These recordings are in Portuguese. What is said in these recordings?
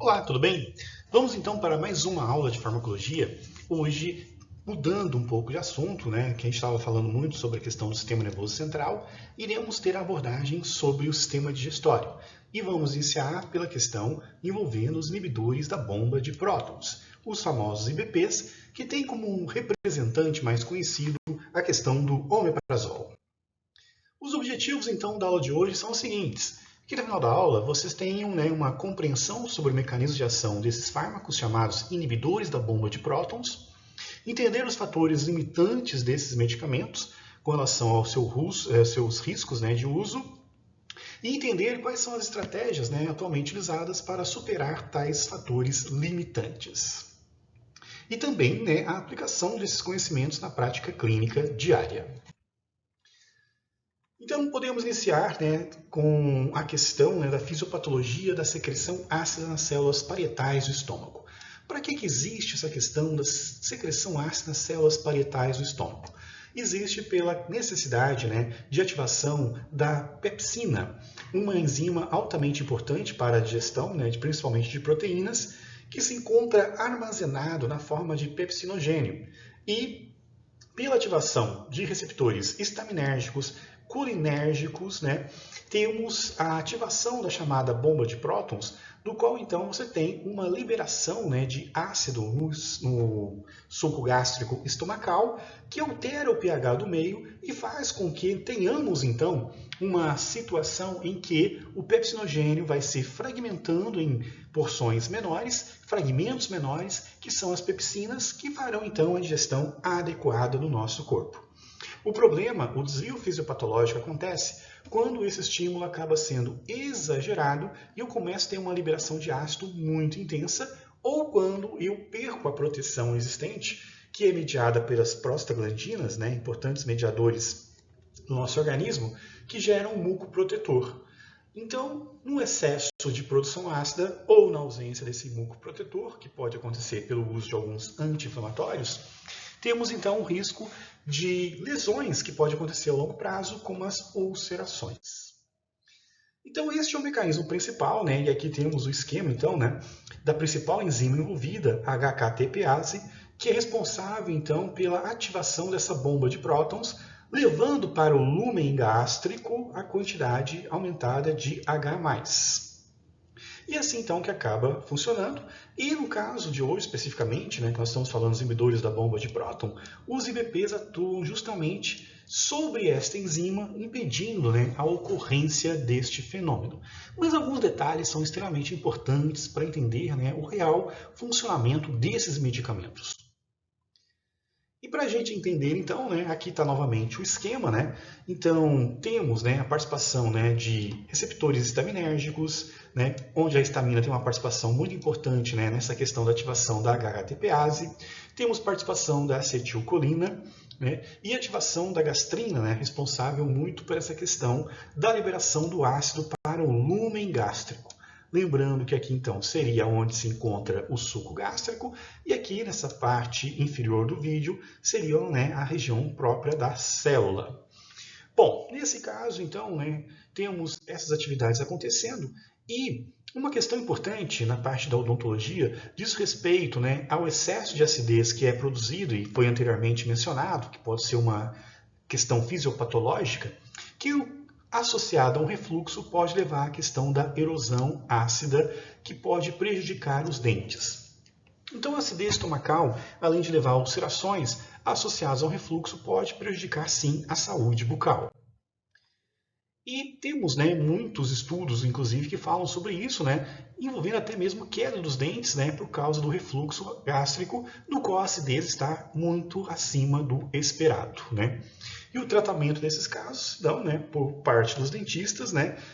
Olá, tudo bem? Vamos então para mais uma aula de farmacologia. Hoje, mudando um pouco de assunto, né, que a gente estava falando muito sobre a questão do sistema nervoso central, iremos ter a abordagem sobre o sistema digestório. E vamos iniciar pela questão envolvendo os inibidores da bomba de prótons, os famosos IBPs, que tem como um representante mais conhecido a questão do omeprazol. Os objetivos, então, da aula de hoje são os seguintes. Aqui no final da aula, vocês tenham uma compreensão sobre o mecanismo de ação desses fármacos chamados inibidores da bomba de prótons, entender os fatores limitantes desses medicamentos com relação aos seus riscos de uso e entender quais são as estratégias atualmente utilizadas para superar tais fatores limitantes. E também a aplicação desses conhecimentos na prática clínica diária. Então, podemos iniciar com a questão da fisiopatologia da secreção ácida nas células parietais do estômago. Para que existe essa questão da secreção ácida nas células parietais do estômago? Existe pela necessidade de ativação da pepsina, uma enzima altamente importante para a digestão, principalmente de proteínas, que se encontra armazenado na forma de pepsinogênio. E pela ativação de receptores estaminérgicos, colinérgicos, temos a ativação da chamada bomba de prótons, do qual então você tem uma liberação de ácido no suco gástrico estomacal, que altera o pH do meio e faz com que tenhamos então uma situação em que o pepsinogênio vai se fragmentando em porções menores, fragmentos menores, que são as pepsinas, que farão então a digestão adequada do nosso corpo. O problema, o desvio fisiopatológico acontece quando esse estímulo acaba sendo exagerado e eu começo a ter uma liberação de ácido muito intensa, ou quando eu perco a proteção existente, que é mediada pelas prostaglandinas, importantes mediadores do nosso organismo, que geram um muco protetor. Então, no excesso de produção ácida ou na ausência desse muco protetor, que pode acontecer pelo uso de alguns anti-inflamatórios, temos então o risco de lesões que pode acontecer a longo prazo, como as ulcerações. Então, este é o mecanismo principal, e aqui temos o esquema então, da principal enzima envolvida, a HKTPase, que é responsável então pela ativação dessa bomba de prótons, levando para o lúmen gástrico a quantidade aumentada de H+. E assim então que acaba funcionando. E no caso de hoje especificamente, que nós estamos falando dos inibidores da bomba de próton, os IBPs atuam justamente sobre esta enzima, impedindo a ocorrência deste fenômeno. Mas alguns detalhes são extremamente importantes para entender o real funcionamento desses medicamentos. E para a gente entender, então, aqui está novamente o esquema, Então, temos a participação de receptores estaminérgicos, onde a histamina tem uma participação muito importante nessa questão da ativação da HTPase. Temos participação da acetilcolina, e ativação da gastrina, responsável muito por essa questão da liberação do ácido para o lúmen gástrico. Lembrando que aqui então seria onde se encontra o suco gástrico e aqui nessa parte inferior do vídeo seria a região própria da célula. Bom, nesse caso então temos essas atividades acontecendo e uma questão importante na parte da odontologia diz respeito ao excesso de acidez que é produzido e foi anteriormente mencionado, que pode ser uma questão fisiopatológica, que associada a um refluxo pode levar à questão da erosão ácida, que pode prejudicar os dentes. Então, a acidez estomacal, além de levar a ulcerações associadas ao refluxo, pode prejudicar sim a saúde bucal. E temos muitos estudos, inclusive, que falam sobre isso, envolvendo até mesmo queda dos dentes por causa do refluxo gástrico, no qual a acidez está muito acima do esperado. E o tratamento desses casos dão por parte dos dentistas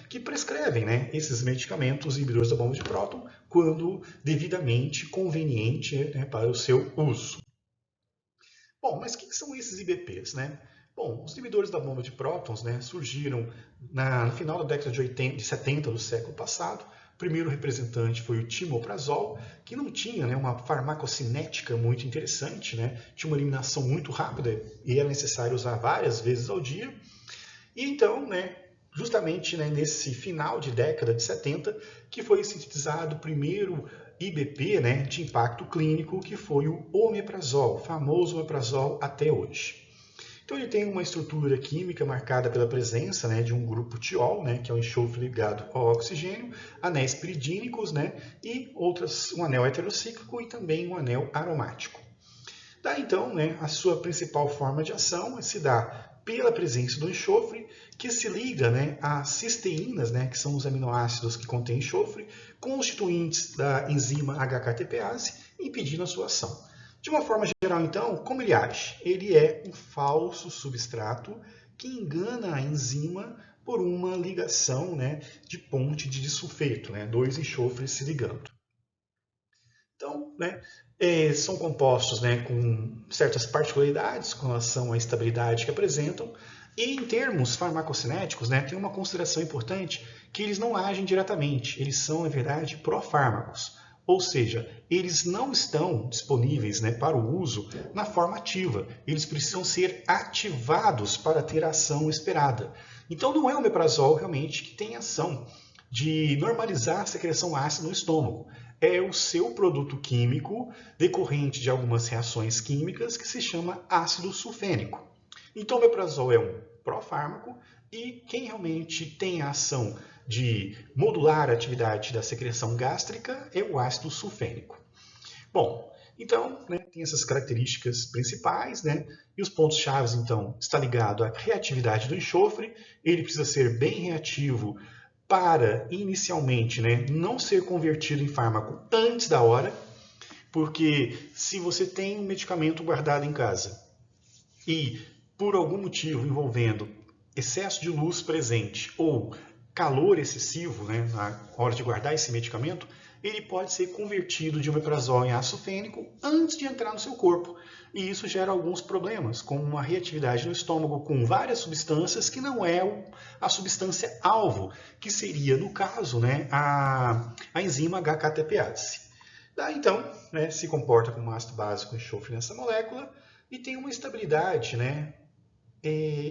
que prescrevem esses medicamentos inibidores da bomba de próton quando devidamente conveniente para o seu uso. Bom, mas o que são esses IBPs? Bom, os inibidores da bomba de prótons surgiram no final da década de 70 do século passado. O primeiro representante foi o timoprazol, que não tinha uma farmacocinética muito interessante, tinha uma eliminação muito rápida e era necessário usar várias vezes ao dia. E então, justamente, né, nesse final de década de 70, que foi sintetizado o primeiro IBP, né, de impacto clínico, que foi o omeprazol, o famoso omeprazol até hoje. Então ele tem uma estrutura química marcada pela presença, né, de um grupo tiol, né, que é um enxofre ligado ao oxigênio, anéis piridínicos, né, e um anel heterocíclico e também um anel aromático. Daí então, né, a sua principal forma de ação se dá pela presença do enxofre, que se liga, né, a cisteínas, né, que são os aminoácidos que contêm enxofre, constituintes da enzima HKTPase, impedindo a sua ação. De uma forma geral, então, como ele age? Ele é um falso substrato que engana a enzima por uma ligação, né, de ponte de disulfeto, né, dois enxofres se ligando. Então, né, são compostos, né, com certas particularidades com relação à estabilidade que apresentam. E em termos farmacocinéticos, né, tem uma consideração importante que eles não agem diretamente, eles são, na verdade, profármacos. Ou seja, eles não estão disponíveis, né, para o uso na forma ativa. Eles precisam ser ativados para ter a ação esperada. Então não é o omeprazol realmente que tem ação de normalizar a secreção ácida no estômago. É o seu produto químico decorrente de algumas reações químicas que se chama ácido sulfênico. Então o omeprazol é um profármaco e quem realmente tem a ação de modular a atividade da secreção gástrica é o ácido sulfênico. Bom, então, né, tem essas características principais, né, e os pontos-chave, então, está ligado à reatividade do enxofre, ele precisa ser bem reativo para, inicialmente, né, não ser convertido em fármaco antes da hora, porque se você tem um medicamento guardado em casa e, por algum motivo envolvendo excesso de luz presente ou calor excessivo, né, na hora de guardar esse medicamento, ele pode ser convertido de omeprazol em ácido fênico antes de entrar no seu corpo. E isso gera alguns problemas, como uma reatividade no estômago com várias substâncias que não é a substância alvo, que seria, no caso, né, a enzima HKTPase. Daí, então, né, se comporta como um ácido básico enxofre nessa molécula e tem uma estabilidade, né,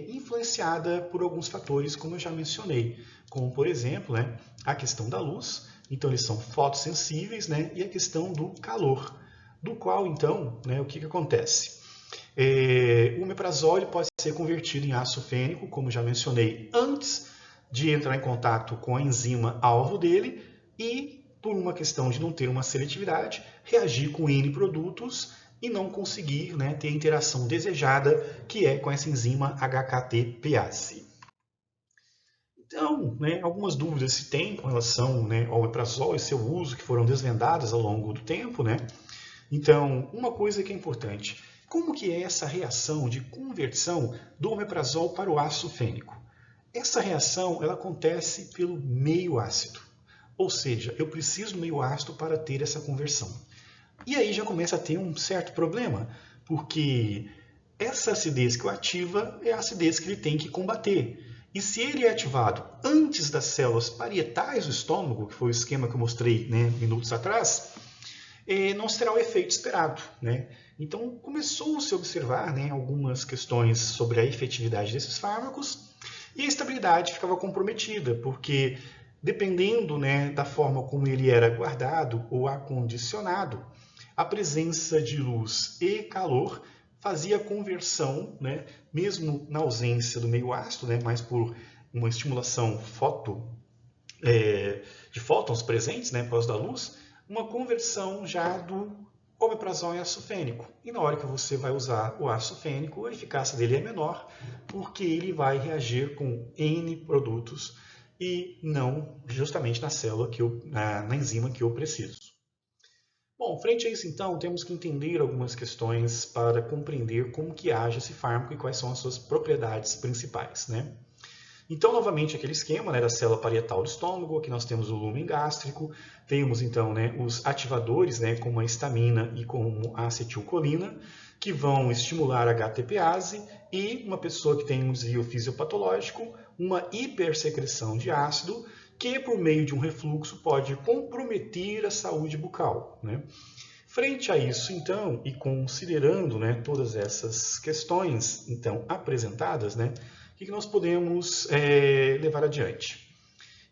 influenciada por alguns fatores, como eu já mencionei, como, por exemplo, né, a questão da luz, então eles são fotossensíveis, né, e a questão do calor, do qual, então, né, o que acontece? O omeprazol pode ser convertido em ácido fênico, como já mencionei, antes de entrar em contato com a enzima alvo dele e, por uma questão de não ter uma seletividade, reagir com N produtos e não conseguir, né, ter a interação desejada, que é com essa enzima HKTPase. Então, né, algumas dúvidas se tem com relação, né, ao omeprazol e seu uso, que foram desvendadas ao longo do tempo, né? Então, uma coisa que é importante, como que é essa reação de conversão do omeprazol para o ácido fênico? Essa reação ela acontece pelo meio ácido, ou seja, eu preciso do meio ácido para ter essa conversão. E aí já começa a ter um certo problema, porque essa acidez que o ativa é a acidez que ele tem que combater. E se ele é ativado antes das células parietais do estômago, que foi o esquema que eu mostrei, né, minutos atrás, não será o efeito esperado, né? Então começou-se a observar, né, algumas questões sobre a efetividade desses fármacos e a estabilidade ficava comprometida, porque dependendo, né, da forma como ele era guardado ou acondicionado, a presença de luz e calor fazia a conversão, né, mesmo na ausência do meio ácido, né, mas por uma estimulação de fótons presentes, né, por causa da luz, uma conversão já do omeprazol em ácido fênico. E na hora que você vai usar o ácido fênico, a eficácia dele é menor, porque ele vai reagir com N produtos e não justamente na célula, na enzima que eu preciso. Bom, frente a isso então, temos que entender algumas questões para compreender como que age esse fármaco e quais são as suas propriedades principais, né? Então, novamente, aquele esquema, né, da célula parietal do estômago, aqui nós temos o lúmen gástrico, temos então, né, os ativadores, né, como a histamina e como a acetilcolina, que vão estimular a HTPase e uma pessoa que tem um desvio fisiopatológico, uma hipersecreção de ácido, que por meio de um refluxo pode comprometer a saúde bucal, né? Frente a isso, então, e considerando, né, todas essas questões então apresentadas, né, o que nós podemos levar adiante?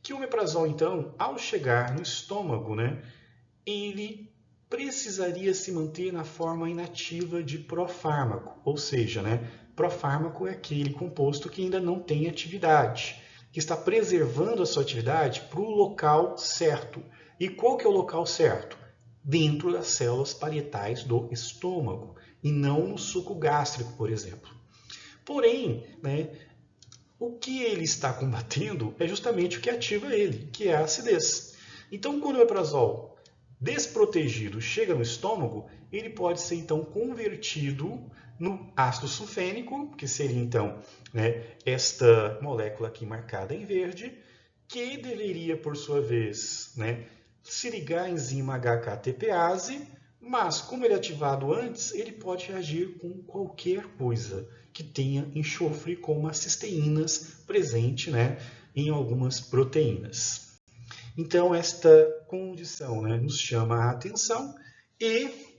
Que o omeprazol, então, ao chegar no estômago, né, ele precisaria se manter na forma inativa de profármaco, ou seja, né, profármaco é aquele composto que ainda não tem atividade, que está preservando a sua atividade para o local certo. E qual que é o local certo? Dentro das células parietais do estômago, e não no suco gástrico, por exemplo. Porém, né, o que ele está combatendo é justamente o que ativa ele, que é a acidez. Então, quando o omeprazol desprotegido chega no estômago, ele pode ser então convertido no ácido sulfênico, que seria então, né, esta molécula aqui marcada em verde, que deveria, por sua vez, né, se ligar à enzima HKTPase, mas como ele é ativado antes, ele pode reagir com qualquer coisa que tenha enxofre, como as cisteínas presente, né, em algumas proteínas. Então, esta condição, né, nos chama a atenção e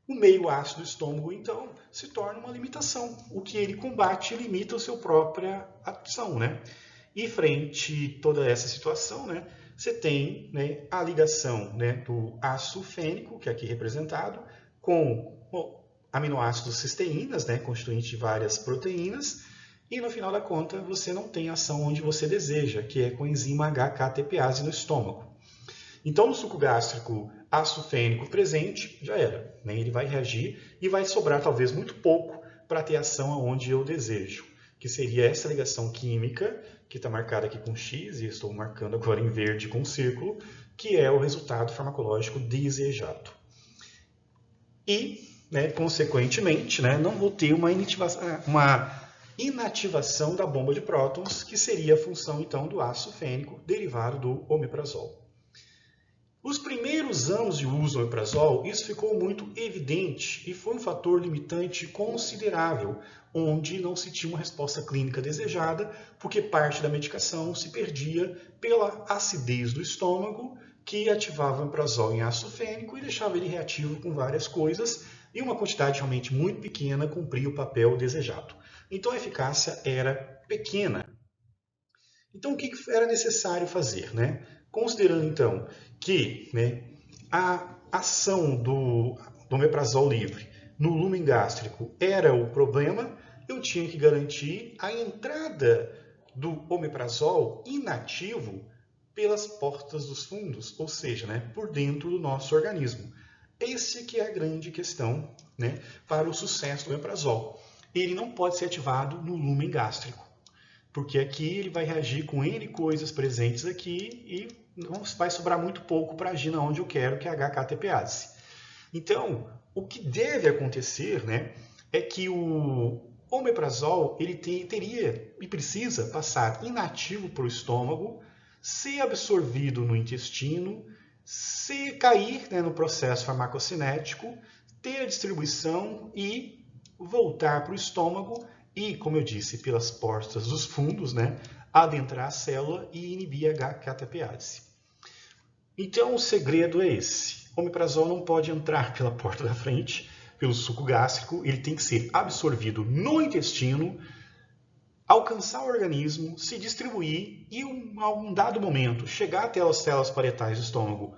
o meio ácido do estômago, então, se torna uma limitação. O que ele combate limita a sua própria ação, né? E frente a toda essa situação, né, você tem, né, a ligação, né, do ácido sulfênico, que é aqui representado, com aminoácidos cisteínas, né, constituinte de várias proteínas, e no final da conta você não tem ação onde você deseja, que é com a enzima HKTPase no estômago. Então, no suco gástrico, ácido sulfênico presente, já era, né? Ele vai reagir e vai sobrar talvez muito pouco para ter ação aonde eu desejo, que seria essa ligação química, que está marcada aqui com X, e estou marcando agora em verde com um círculo, que é o resultado farmacológico desejado. E, né, consequentemente, né, não vou ter uma inativação da bomba de prótons, que seria a função, então, do ácido sulfênico derivado do omeprazol. Os primeiros anos de uso do omeprazol, isso ficou muito evidente e foi um fator limitante considerável, onde não se tinha uma resposta clínica desejada, porque parte da medicação se perdia pela acidez do estômago, que ativava o omeprazol em ácido sulfênico e deixava ele reativo com várias coisas, e uma quantidade realmente muito pequena cumpria o papel desejado. Então a eficácia era pequena. Então o que era necessário fazer, né? Considerando então que, né, a ação do omeprazol livre no lúmen gástrico era o problema, eu tinha que garantir a entrada do omeprazol inativo pelas portas dos fundos, ou seja, né, por dentro do nosso organismo. Esse que é a grande questão, né, para o sucesso do omeprazol. Ele não pode ser ativado no lúmen gástrico, porque aqui ele vai reagir com N coisas presentes aqui e vai sobrar muito pouco para agir onde eu quero, que é a HKTPase. Então, o que deve acontecer, né, é que o omeprazol ele teria e precisa passar inativo para o estômago, ser absorvido no intestino, se cair, né, no processo farmacocinético, ter a distribuição e voltar para o estômago e, como eu disse, pelas portas dos fundos, né, adentrar a célula e inibir a HKTPase. Então, o segredo é esse. O omeprazol não pode entrar pela porta da frente, pelo suco gástrico, ele tem que ser absorvido no intestino, alcançar o organismo, se distribuir e, a um dado momento, chegar até as células parietais do estômago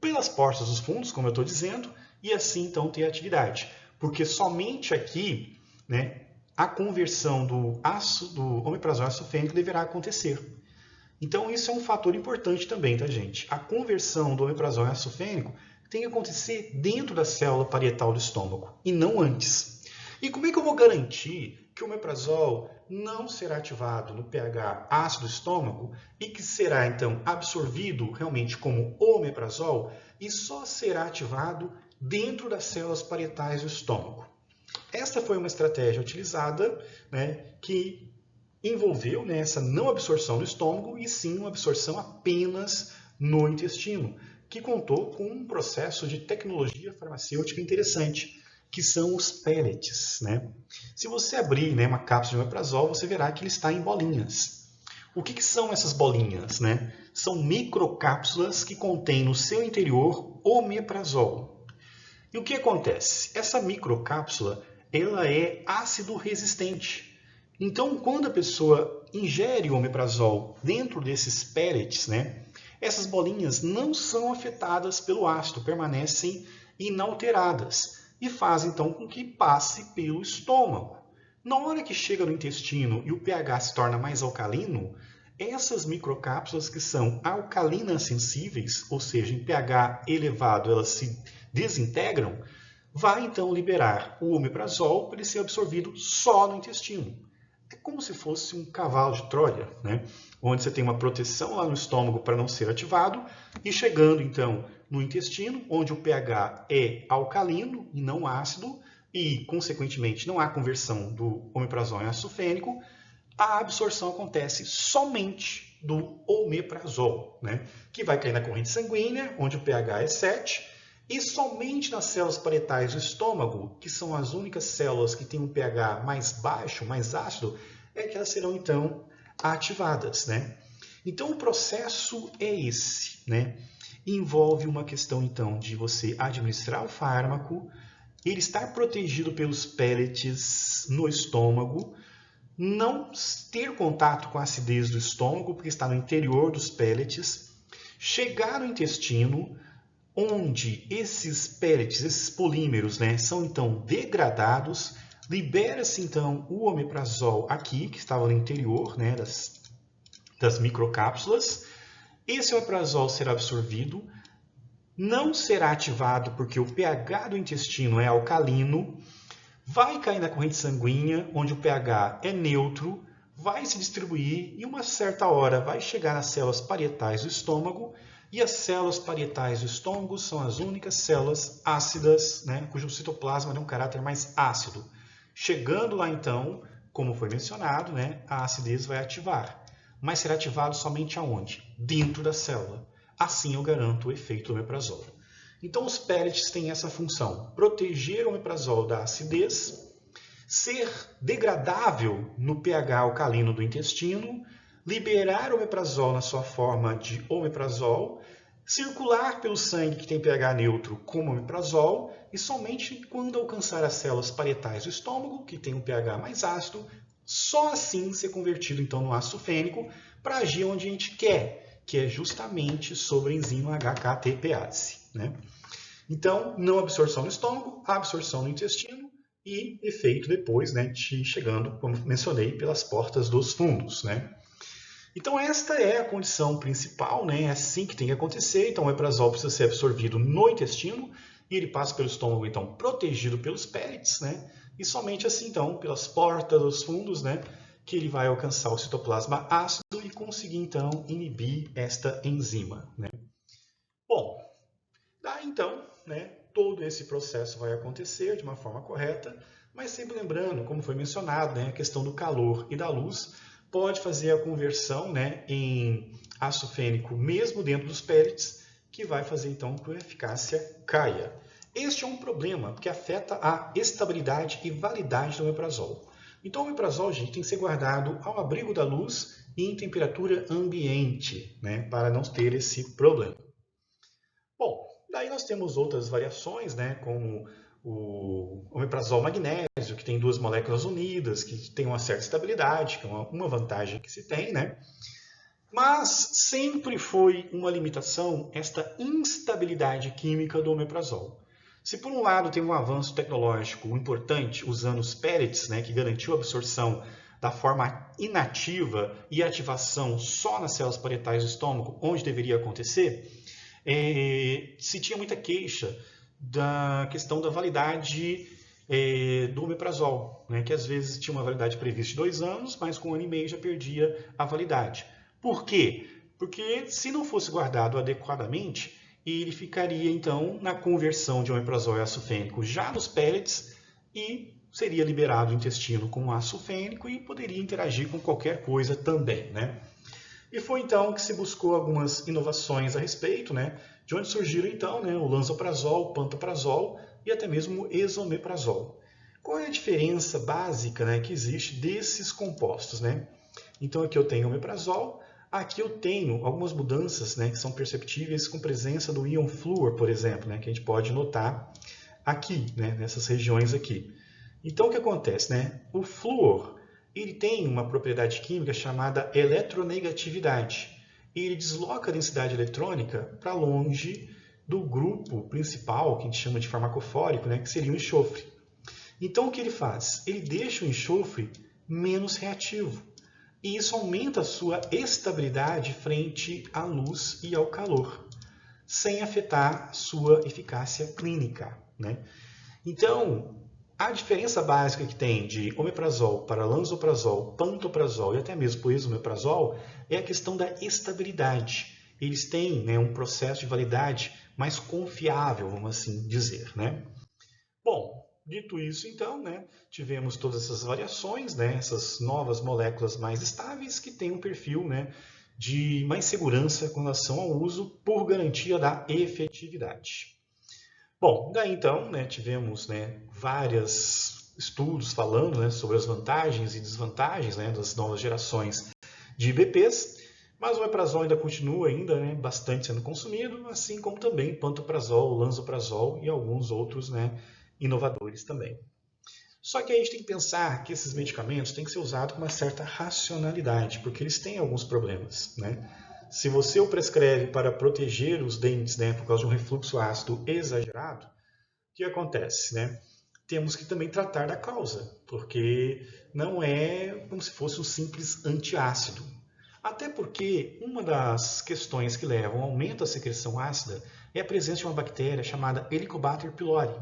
pelas portas dos fundos, como eu estou dizendo, e assim, então, ter atividade. Porque somente aqui, né, a conversão do omeprazol ácido sulfênico deverá acontecer. Então, isso é um fator importante também, tá, gente? A conversão do omeprazol ácido sulfênico tem que acontecer dentro da célula parietal do estômago e não antes. E como é que eu vou garantir que o omeprazol não será ativado no pH ácido do estômago e que será, então, absorvido realmente como omeprazol e só será ativado dentro das células parietais do estômago? Esta foi uma estratégia utilizada, né, que envolveu, né, essa não absorção no estômago e sim uma absorção apenas no intestino, que contou com um processo de tecnologia farmacêutica interessante, que são os pellets, né? Se você abrir, né, uma cápsula de omeprazol, você verá que ele está em bolinhas. O que são essas bolinhas, né? São microcápsulas que contêm no seu interior omeprazol. E o que acontece? Essa microcápsula ela é ácido resistente. Então, quando a pessoa ingere o omeprazol dentro desses pellets, né, essas bolinhas não são afetadas pelo ácido, permanecem inalteradas e fazem então com que passe pelo estômago. Na hora que chega no intestino e o pH se torna mais alcalino, essas microcápsulas que são alcalinas sensíveis, ou seja, em pH elevado elas se desintegram, vai então liberar o omeprazol para ele ser absorvido só no intestino. É como se fosse um cavalo de Troia, né? Onde você tem uma proteção lá no estômago para não ser ativado, e chegando então no intestino, onde o pH é alcalino e não ácido, e consequentemente não há conversão do omeprazol em ácido fênico, a absorção acontece somente do omeprazol, né? Que vai cair na corrente sanguínea, onde o pH é 7, e somente nas células parietais do estômago, que são as únicas células que têm um pH mais baixo, mais ácido, é que elas serão então ativadas, né? Então o processo é esse, né? Envolve uma questão então de você administrar o fármaco, ele estar protegido pelos pellets no estômago, não ter contato com a acidez do estômago, porque está no interior dos pellets, chegar no intestino, onde esses pellets, esses polímeros, né, são então degradados, libera-se então o omeprazol aqui, que estava no interior, né, das microcápsulas. Esse omeprazol será absorvido, não será ativado porque o pH do intestino é alcalino, vai cair na corrente sanguínea, onde o pH é neutro, vai se distribuir e uma certa hora vai chegar nas células parietais do estômago, e as células parietais do estômago são as únicas células ácidas, né, cujo citoplasma tem um caráter mais ácido. Chegando lá então, como foi mencionado, né, a acidez vai ativar. Mas será ativado somente aonde? Dentro da célula. Assim eu garanto o efeito do omeprazol. Então os pellets têm essa função, proteger o omeprazol da acidez, ser degradável no pH alcalino do intestino, liberar o omeprazol na sua forma de omeprazol, circular pelo sangue que tem pH neutro como omeprazol, e somente quando alcançar as células parietais do estômago, que tem um pH mais ácido, só assim ser convertido então no ácido fênico para agir onde a gente quer, que é justamente sobre a enzima HKTPase, né? Então, não absorção no estômago, absorção no intestino e efeito depois, né, chegando, como mencionei, pelas portas dos fundos, né? Então, esta é a condição principal, né? É assim que tem que acontecer. Então, o omeprazol precisa ser absorvido no intestino e ele passa pelo estômago, então, protegido pelos pellets, né? E somente assim, então, pelas portas dos fundos, né, que ele vai alcançar o citoplasma ácido e conseguir, então, inibir esta enzima, né? Bom, daí, então, né, todo esse processo vai acontecer de uma forma correta, mas sempre lembrando, como foi mencionado, né, a questão do calor e da luz pode fazer a conversão, né, em ácido fênico mesmo dentro dos pellets, que vai fazer então que a eficácia caia. Este é um problema, porque afeta a estabilidade e validade do omeprazol. Então o omeprazol, gente, tem que ser guardado ao abrigo da luz e em temperatura ambiente, né, para não ter esse problema. Bom, daí nós temos outras variações, né, como o omeprazol magnésio, que tem duas moléculas unidas, que tem uma certa estabilidade, que é uma vantagem que se tem, né? Mas sempre foi uma limitação esta instabilidade química do omeprazol. Se por um lado tem um avanço tecnológico importante, usando os pellets, né, que garantiu a absorção da forma inativa e ativação só nas células parietais do estômago, onde deveria acontecer, se tinha muita queixa da questão da validade do omeprazol, né, que às vezes tinha uma validade prevista de 2 anos, mas com 1 ano e meio já perdia a validade. Por quê? Porque se não fosse guardado adequadamente, ele ficaria então na conversão de omeprazol e ácido fênico já nos pellets e seria liberado o intestino com ácido fênico e poderia interagir com qualquer coisa também, né? E foi então que se buscou algumas inovações a respeito, né? De onde surgiram então, né, o lansoprazol, o pantoprazol e até mesmo o esomeprazol. Qual é a diferença básica, né, que existe desses compostos, né? Então aqui eu tenho o omeprazol, aqui eu tenho algumas mudanças, né, que são perceptíveis com presença do íon flúor, por exemplo, né, que a gente pode notar aqui, né, nessas regiões aqui. Então o que acontece, né? O flúor ele tem uma propriedade química chamada eletronegatividade. Ele desloca a densidade eletrônica para longe do grupo principal, que a gente chama de farmacofórico, né, que seria o enxofre. Então, o que ele faz? Ele deixa o enxofre menos reativo. E isso aumenta a sua estabilidade frente à luz e ao calor, sem afetar sua eficácia clínica, né? Então, a diferença básica que tem de omeprazol para lansoprazol, pantoprazol e até mesmo esomeprazol é a questão da estabilidade. Eles têm, né, um processo de validade mais confiável, vamos assim dizer, né? Bom, dito isso, então, né, tivemos todas essas variações, né, essas novas moléculas mais estáveis que têm um perfil, né, de mais segurança com relação ao uso por garantia da efetividade. Bom, daí então, né, tivemos, né, vários estudos falando, né, sobre as vantagens e desvantagens, né, das novas gerações de IBPs, mas o omeprazol ainda continua né, bastante sendo consumido, assim como também pantoprazol, lansoprazol e alguns outros, né, inovadores também. Só que a gente tem que pensar que esses medicamentos têm que ser usados com uma certa racionalidade, porque eles têm alguns problemas, né? Se você o prescreve para proteger os dentes, né, por causa de um refluxo ácido exagerado, o que acontece, né? Temos que também tratar da causa, porque não é como se fosse um simples antiácido. Até porque uma das questões que levam ao aumento da secreção ácida é a presença de uma bactéria chamada Helicobacter pylori.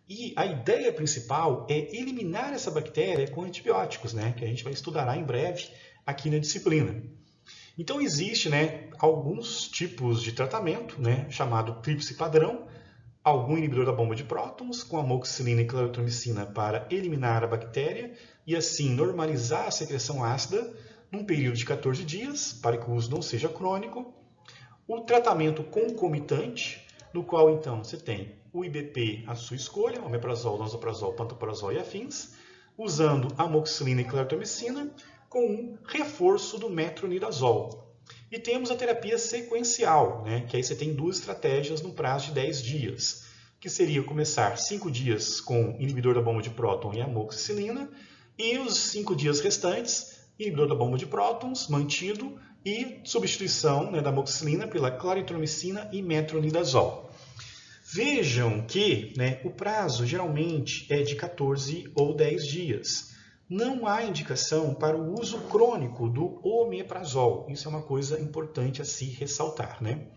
E a ideia principal é eliminar essa bactéria com antibióticos, né, que a gente vai estudar em breve aqui na disciplina. Então existe, né, alguns tipos de tratamento, né, chamado tríplice padrão, algum inibidor da bomba de prótons com amoxicilina e claritromicina para eliminar a bactéria e assim normalizar a secreção ácida num período de 14 dias, para que o uso não seja crônico. O tratamento concomitante, no qual então você tem o IBP à sua escolha, omeprazol, lansoprazol, pantoprazol e afins, usando amoxicilina e claritromicina, com um reforço do metronidazol. E temos a terapia sequencial, né, que aí você tem duas estratégias no prazo de 10 dias, que seria começar 5 dias com inibidor da bomba de próton e amoxicilina, e os 5 dias restantes, inibidor da bomba de prótons, mantido, e substituição, né, da amoxicilina pela claritromicina e metronidazol. Vejam que, né, o prazo geralmente é de 14 ou 10 dias. Não há indicação para o uso crônico do omeprazol. Isso é uma coisa importante a se ressaltar, né?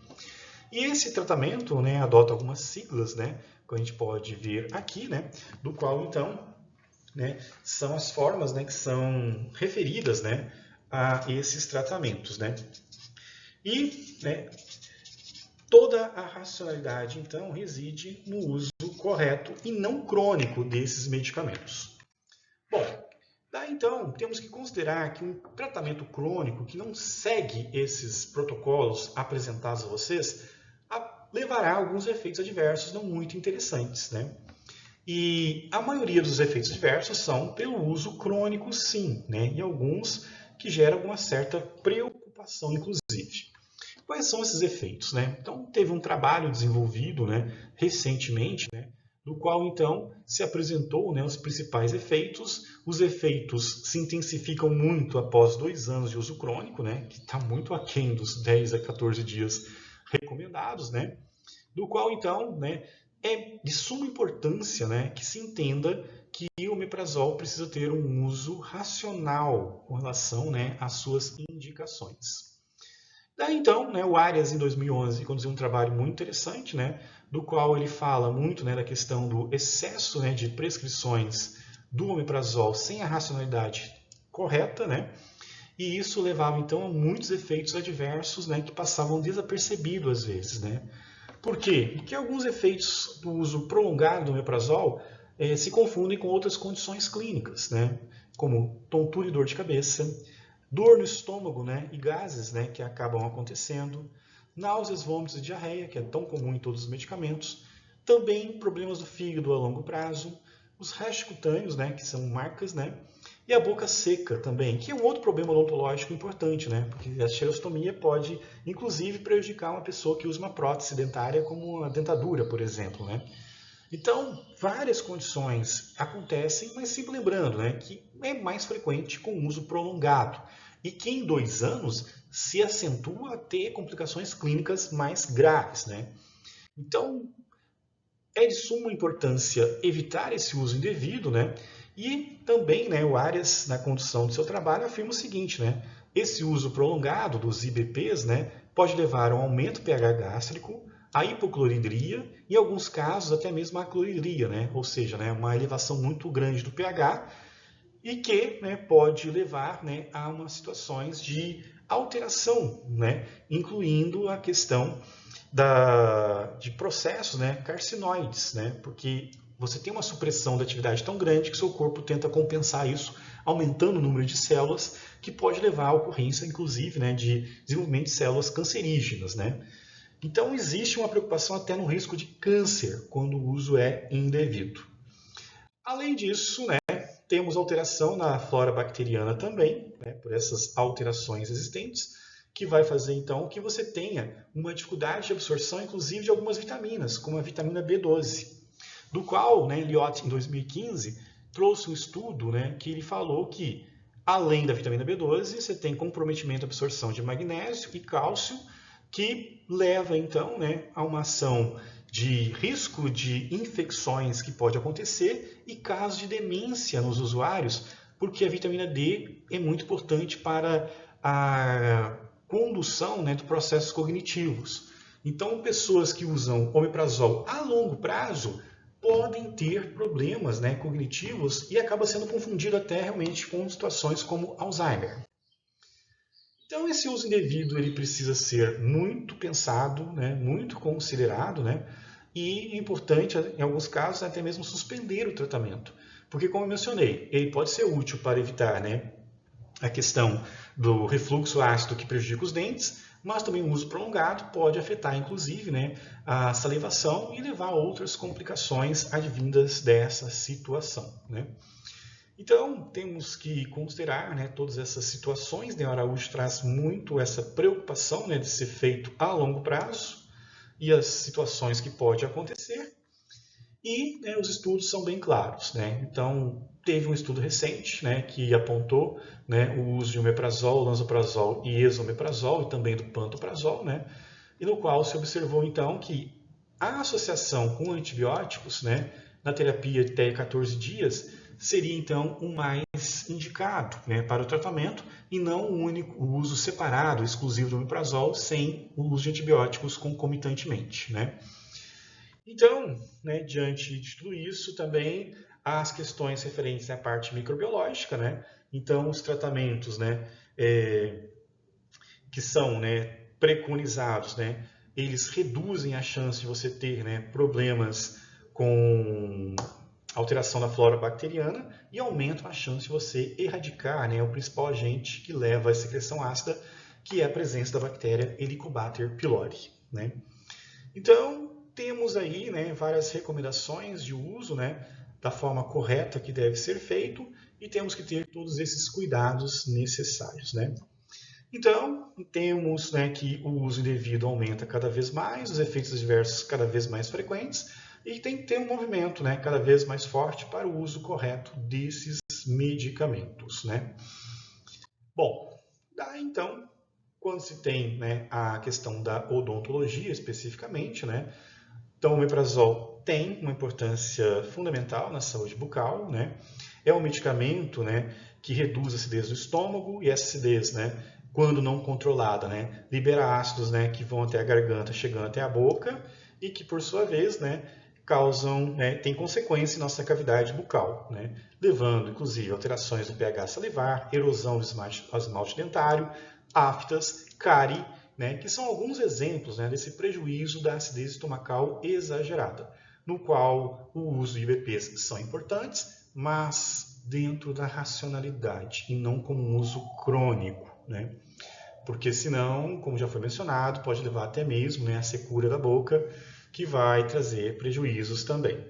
E esse tratamento, né, adota algumas siglas, né, que a gente pode ver aqui, né, do qual, então, né, são as formas, né, que são referidas, né, a esses tratamentos, né? E, né, toda a racionalidade, então, reside no uso correto e não crônico desses medicamentos. Bom, daí então temos que considerar que um tratamento crônico que não segue esses protocolos apresentados a vocês levará a alguns efeitos adversos não muito interessantes, né? E a maioria dos efeitos adversos são pelo uso crônico, sim, né? E alguns que geram alguma certa preocupação, inclusive. Quais são esses efeitos, né? Então, teve um trabalho desenvolvido, né, recentemente, né, no qual, então, se apresentou, né, os principais efeitos. Os efeitos se intensificam muito após 2 anos de uso crônico, né, que está muito aquém dos 10 a 14 dias recomendados, né, do qual, então, né, é de suma importância, né, que se entenda que o omeprazol precisa ter um uso racional com relação, né, às suas indicações. Daí então, né, o Arias, em 2011, conduziu um trabalho muito interessante, né, do qual ele fala muito, né, da questão do excesso, né, de prescrições do omeprazol sem a racionalidade correta, né, e isso levava então a muitos efeitos adversos, né, que passavam desapercebidos às vezes, né. Por quê? Porque alguns efeitos do uso prolongado do omeprazol se confundem com outras condições clínicas, né, como tontura e dor de cabeça, dor no estômago, né, e gases, né, que acabam acontecendo, náuseas, vômitos e diarreia, que é tão comum em todos os medicamentos, também problemas do fígado a longo prazo, os rastros cutâneos, né, que são marcas, né, e a boca seca também, que é um outro problema odontológico importante, né, porque a xerostomia pode, inclusive, prejudicar uma pessoa que usa uma prótese dentária, como a dentadura, por exemplo, né. Então, várias condições acontecem, mas sempre lembrando, né, que é mais frequente com uso prolongado e que em 2 anos se acentua a ter complicações clínicas mais graves, né? Então, é de suma importância evitar esse uso indevido, né? E também, né, o Arias, na condução do seu trabalho, afirma o seguinte, né? Esse uso prolongado dos IBPs, né, pode levar a um aumento do pH gástrico, a hipocloridria e, em alguns casos, até mesmo a cloridria, né? Ou seja, né, uma elevação muito grande do pH e que, né, pode levar, né, a umas situações de alteração, né, incluindo a questão de processos, né, carcinoides, né, porque você tem uma supressão da atividade tão grande que seu corpo tenta compensar isso, aumentando o número de células, que pode levar à ocorrência, inclusive, né, de desenvolvimento de células cancerígenas, né. Então, existe uma preocupação até no risco de câncer quando o uso é indevido. Além disso, né, temos alteração na flora bacteriana também, né, por essas alterações existentes, que vai fazer então que você tenha uma dificuldade de absorção, inclusive de algumas vitaminas, como a vitamina B12, do qual, né, Liotte, em 2015, trouxe um estudo, né, que ele falou que, além da vitamina B12, você tem comprometimento da absorção de magnésio e cálcio, que leva então, né, a uma ação de risco de infecções que pode acontecer e casos de demência nos usuários, porque a vitamina D é muito importante para a condução, né, de processos cognitivos. Então, pessoas que usam omeprazol a longo prazo podem ter problemas, né, cognitivos e acaba sendo confundido até realmente com situações como Alzheimer. Então, esse uso indevido ele precisa ser muito pensado, né, muito considerado, né, e é importante, em alguns casos, até mesmo suspender o tratamento. Porque, como eu mencionei, ele pode ser útil para evitar, né, a questão do refluxo ácido que prejudica os dentes, mas também o uso prolongado pode afetar, inclusive, né, a salivação e levar a outras complicações advindas dessa situação, né? Então, temos que considerar, né, todas essas situações. O Araújo traz muito essa preocupação, né, de ser feito a longo prazo e as situações que pode acontecer. E, né, os estudos são bem claros, né? Então, teve um estudo recente, né, que apontou, né, o uso de omeprazol, lansoprazol e esomeprazol e também do pantoprazol, né, e no qual se observou então que a associação com antibióticos, né, na terapia até 14 dias seria então o mais indicado, né, para o tratamento e não o uso separado, exclusivo do omeprazol, sem o uso de antibióticos concomitantemente, né. Então, né, diante de tudo isso, também há as questões referentes à parte microbiológica, né? Então, os tratamentos, né, que são, né, preconizados, né, eles reduzem a chance de você ter, né, problemas com alteração da flora bacteriana e aumentam a chance de você erradicar, né, o principal agente que leva à secreção ácida, que é a presença da bactéria Helicobacter pylori, né? Então, temos aí, né, várias recomendações de uso, né, da forma correta que deve ser feito e temos que ter todos esses cuidados necessários, né? Então, temos, né, que o uso indevido aumenta cada vez mais, os efeitos adversos cada vez mais frequentes e tem que ter um movimento, né, cada vez mais forte para o uso correto desses medicamentos, né? Bom, daí então, quando se tem, né, a questão da odontologia especificamente, né, então, o omeprazol tem uma importância fundamental na saúde bucal, né? É um medicamento, né, que reduz a acidez do estômago e essa acidez, né, quando não controlada, né, libera ácidos, né, que vão até a garganta, chegando até a boca e que, por sua vez, né, causam, né, tem consequência em nossa cavidade bucal, né, levando, inclusive, alterações do pH salivar, erosão do esmalte dentário, aftas, cárie, né, que são alguns exemplos, né, desse prejuízo da acidez estomacal exagerada, no qual o uso de IBPs são importantes, mas dentro da racionalidade e não como um uso crônico, né? Porque senão, como já foi mencionado, pode levar até mesmo, né, a secura da boca, que vai trazer prejuízos também.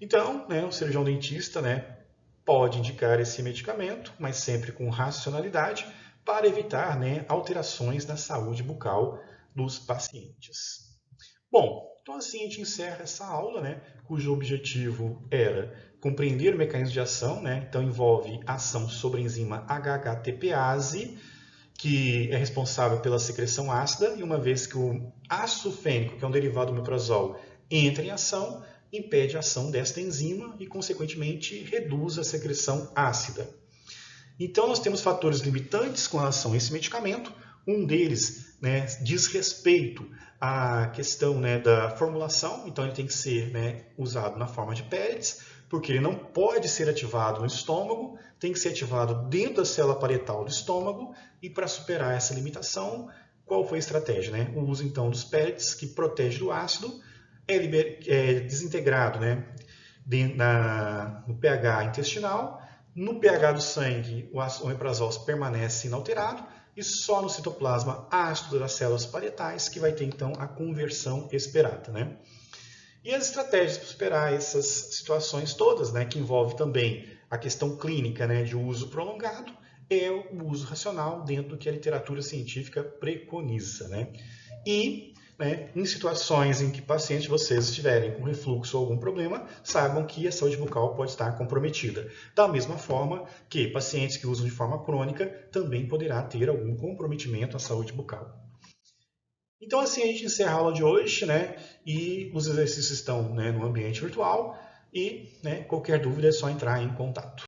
Então, né, o cirurgião dentista, né, pode indicar esse medicamento, mas sempre com racionalidade, para evitar, né, alterações na saúde bucal dos pacientes. Bom, então assim a gente encerra essa aula, né, cujo objetivo era compreender o mecanismo de ação, né, então envolve ação sobre a enzima HHTPase, que é responsável pela secreção ácida, e uma vez que o ácido fênico, que é um derivado do omeprazol, entra em ação, impede a ação desta enzima e, consequentemente, reduz a secreção ácida. Então, nós temos fatores limitantes com relação a esse medicamento. Um deles, né, diz respeito à questão, né, da formulação, então ele tem que ser, né, usado na forma de pellets, porque ele não pode ser ativado no estômago, tem que ser ativado dentro da célula parietal do estômago, e para superar essa limitação, qual foi a estratégia? Né? O uso então dos pellets, que protege do ácido, é desintegrado, né, no pH intestinal. No pH do sangue, o omeprazol permanece inalterado, e só no citoplasma ácido das células parietais que vai ter então a conversão esperada, né? E as estratégias para superar essas situações todas, né, que envolve também a questão clínica, né, de uso prolongado, é o uso racional dentro do que a literatura científica preconiza, né? E, né, em situações em que pacientes vocês estiverem com refluxo ou algum problema, saibam que a saúde bucal pode estar comprometida. Da mesma forma que pacientes que usam de forma crônica também poderá ter algum comprometimento à saúde bucal. Então, assim, a gente encerra a aula de hoje, né? E os exercícios estão, né, no ambiente virtual. E, né, qualquer dúvida é só entrar em contato.